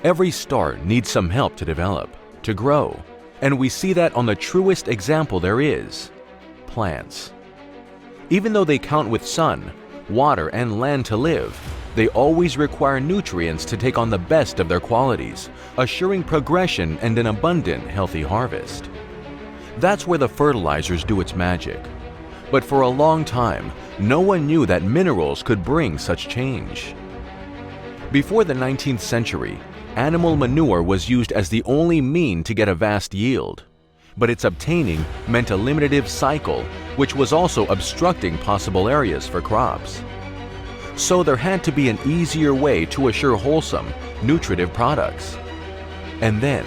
Every start needs some help to develop, to grow, and we see that on the truest example there is: plants. Even though they count with sun, water, and land to live, they always require nutrients to take on the best of their qualities, assuring progression and an abundant, healthy harvest. That's where the fertilizers do its magic. But for a long time, no one knew that minerals could bring such change. Before the 19th century, animal manure was used as the only mean to get a vast yield. But its obtaining meant a limited cycle, which was also obstructing possible areas for crops. So there had to be an easier way to assure wholesome, nutritive products. And then,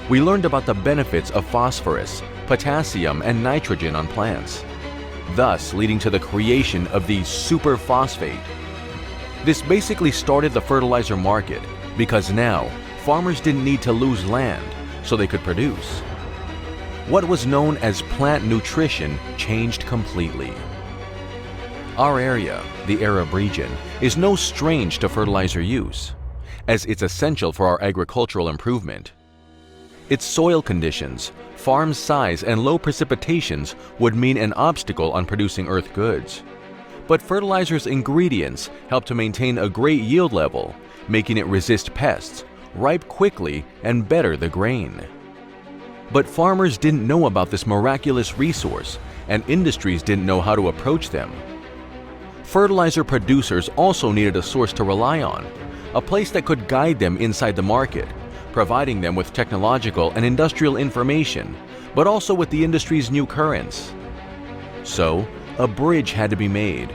we learned about the benefits of phosphorus, potassium, and nitrogen on plants, thus leading to the creation of the superphosphate. This basically started the fertilizer market because now farmers didn't need to lose land so they could produce. What was known as plant nutrition changed completely. Our area, the Arab region, is no strange to fertilizer use, as it's essential for our agricultural improvement. Its soil conditions, farm size, and low precipitations would mean an obstacle on producing earth goods. But fertilizer's ingredients help to maintain a great yield level, making it resist pests, ripe quickly, and better the grain. But farmers didn't know about this miraculous resource, and industries didn't know how to approach them. Fertilizer producers also needed a source to rely on, a place that could guide them inside the market, providing them with technological and industrial information, but also with the industry's new currents. So, a bridge had to be made,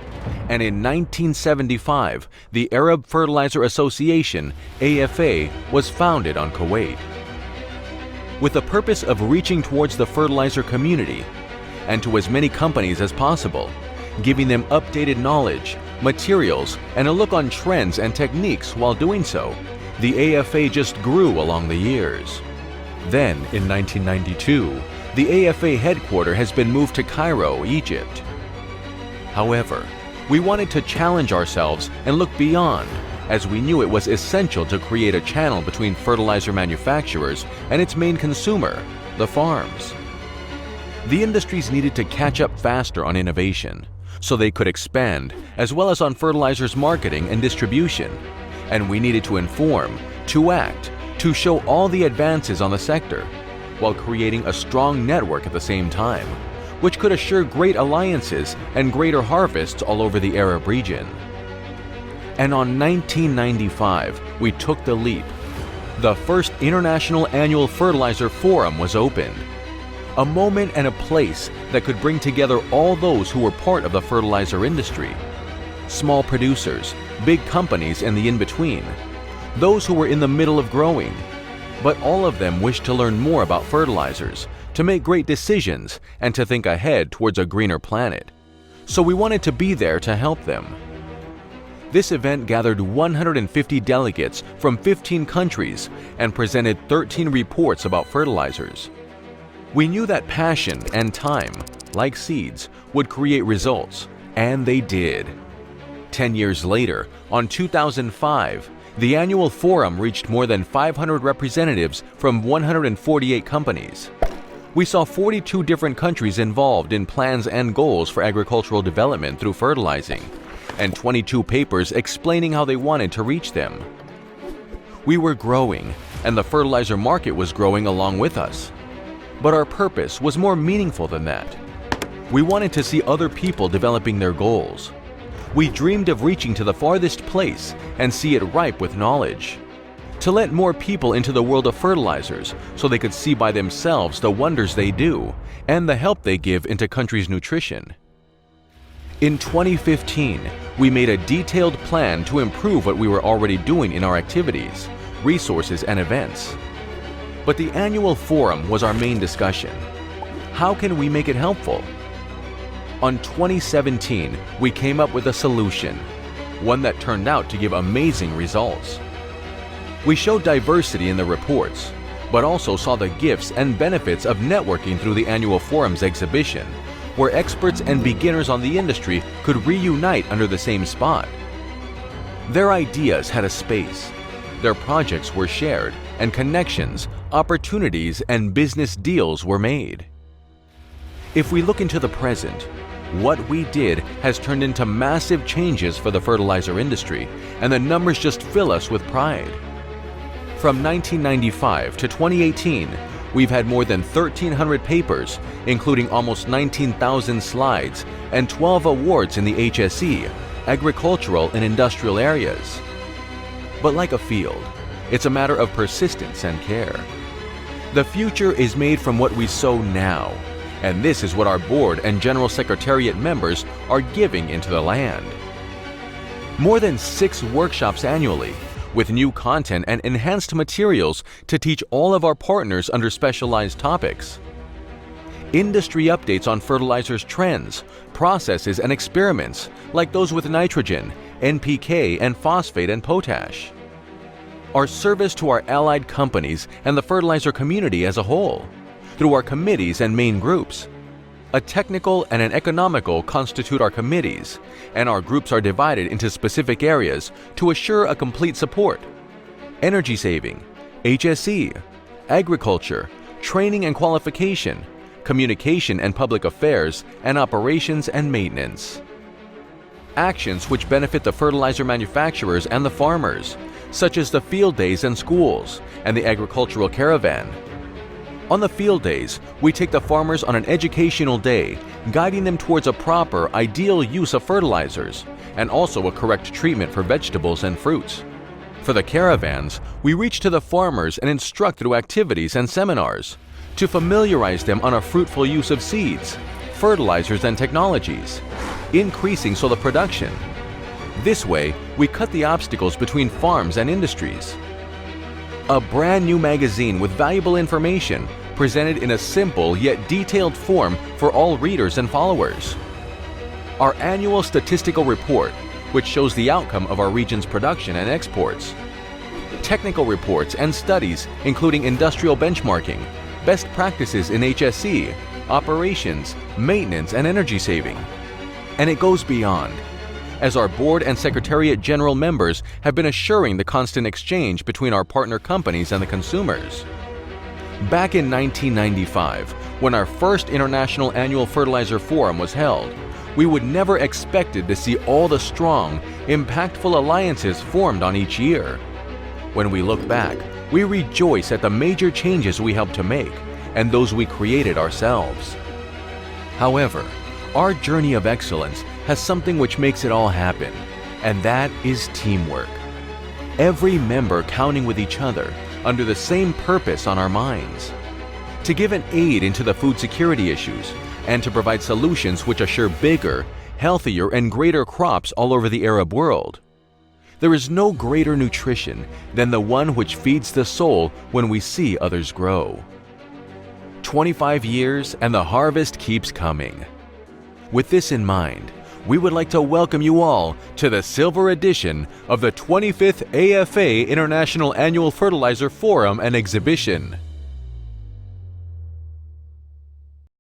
and in 1975, the Arab Fertilizer Association, AFA, was founded on Kuwait, with the purpose of reaching towards the fertilizer community and to as many companies as possible, giving them updated knowledge, materials, and a look on trends and techniques. While doing so, the AFA just grew along the years. Then, in 1992, the AFA headquarters has been moved to Cairo, Egypt. However, we wanted to challenge ourselves and look beyond, as we knew it was essential to create a channel between fertilizer manufacturers and its main consumer, the farms. The industries needed to catch up faster on innovation, so they could expand, as well as on fertilizers marketing and distribution. And we needed to inform, to act, to show all the advances on the sector, while creating a strong network at the same time, which could assure great alliances and greater harvests all over the Arab region. And on 1995, we took the leap. The first International Annual Fertilizer Forum was opened, a moment and a place that could bring together all those who were part of the fertilizer industry, small producers, big companies, and the in-between, those who were in the middle of growing. But all of them wished to learn more about fertilizers, to make great decisions, and to think ahead towards a greener planet. So we wanted to be there to help them. This event gathered 150 delegates from 15 countries and presented 13 reports about fertilizers. We knew that passion and time, like seeds, would create results, and they did. 10 years later, on 2005, the annual forum reached more than 500 representatives from 148 companies. We saw 42 different countries involved in plans and goals for agricultural development through fertilizing, and 22 papers explaining how they wanted to reach them. We were growing, and the fertilizer market was growing along with us. But our purpose was more meaningful than that. We wanted to see other people developing their goals. We dreamed of reaching to the farthest place and see it ripe with knowledge. To let more people into the world of fertilizers so they could see by themselves the wonders they do and the help they give into countries' nutrition. In 2015, we made a detailed plan to improve what we were already doing in our activities, resources, and events. But the annual forum was our main discussion. How can we make it helpful? On 2017, we came up with a solution, one that turned out to give amazing results. We showed diversity in the reports, but also saw the gifts and benefits of networking through the annual forum's exhibition, where experts and beginners on the industry could reunite under the same spot. Their ideas had a space, their projects were shared, and connections, opportunities, and business deals were made. If we look into the present, what we did has turned into massive changes for the fertilizer industry, and the numbers just fill us with pride. From 1995 to 2018, we've had more than 1,300 papers, including almost 19,000 slides and 12 awards in the HSE, agricultural and industrial areas. But like a field, it's a matter of persistence and care. The future is made from what we sow now, and this is what our board and General Secretariat members are giving into the land. More than 6 workshops annually, with new content and enhanced materials to teach all of our partners under specialized topics. Industry updates on fertilizers trends, processes, and experiments like those with nitrogen, NPK, and phosphate and potash. Our service to our allied companies and the fertilizer community as a whole, through our committees and main groups. A technical and an economical constitute our committees, and our groups are divided into specific areas to assure a complete support. Energy saving, HSE, agriculture, training and qualification, communication and public affairs, and operations and maintenance. Actions which benefit the fertilizer manufacturers and the farmers, such as the field days and schools, and the agricultural caravan. On the field days, we take the farmers on an educational day, guiding them towards a proper, ideal use of fertilizers, and also a correct treatment for vegetables and fruits. For the caravans, we reach to the farmers and instruct through activities and seminars, to familiarize them on a fruitful use of seeds, fertilizers, and technologies, increasing soil production. This way, we cut the obstacles between farms and industries. A brand new magazine with valuable information presented in a simple yet detailed form for all readers and followers. Our annual statistical report, which shows the outcome of our region's production and exports. Technical reports and studies including industrial benchmarking, best practices in HSE, operations, maintenance, and energy saving. And it goes beyond, as our board and Secretariat General members have been assuring the constant exchange between our partner companies and the consumers. Back in 1995, when our first International Annual Fertilizer Forum was held, we would never expected to see all the strong, impactful alliances formed on each year. When we look back, we rejoice at the major changes we helped to make and those we created ourselves. However, our journey of excellence has something which makes it all happen, and that is teamwork. Every member counting with each other under the same purpose on our minds, to give an aid into the food security issues and to provide solutions which assure bigger, healthier, and greater crops all over the Arab world. There is no greater nutrition than the one which feeds the soul when we see others grow. 25 years and the harvest keeps coming. With this in mind, we would like to welcome you all to the Silver Edition of the 25th AFA International Annual Fertilizer Forum and Exhibition.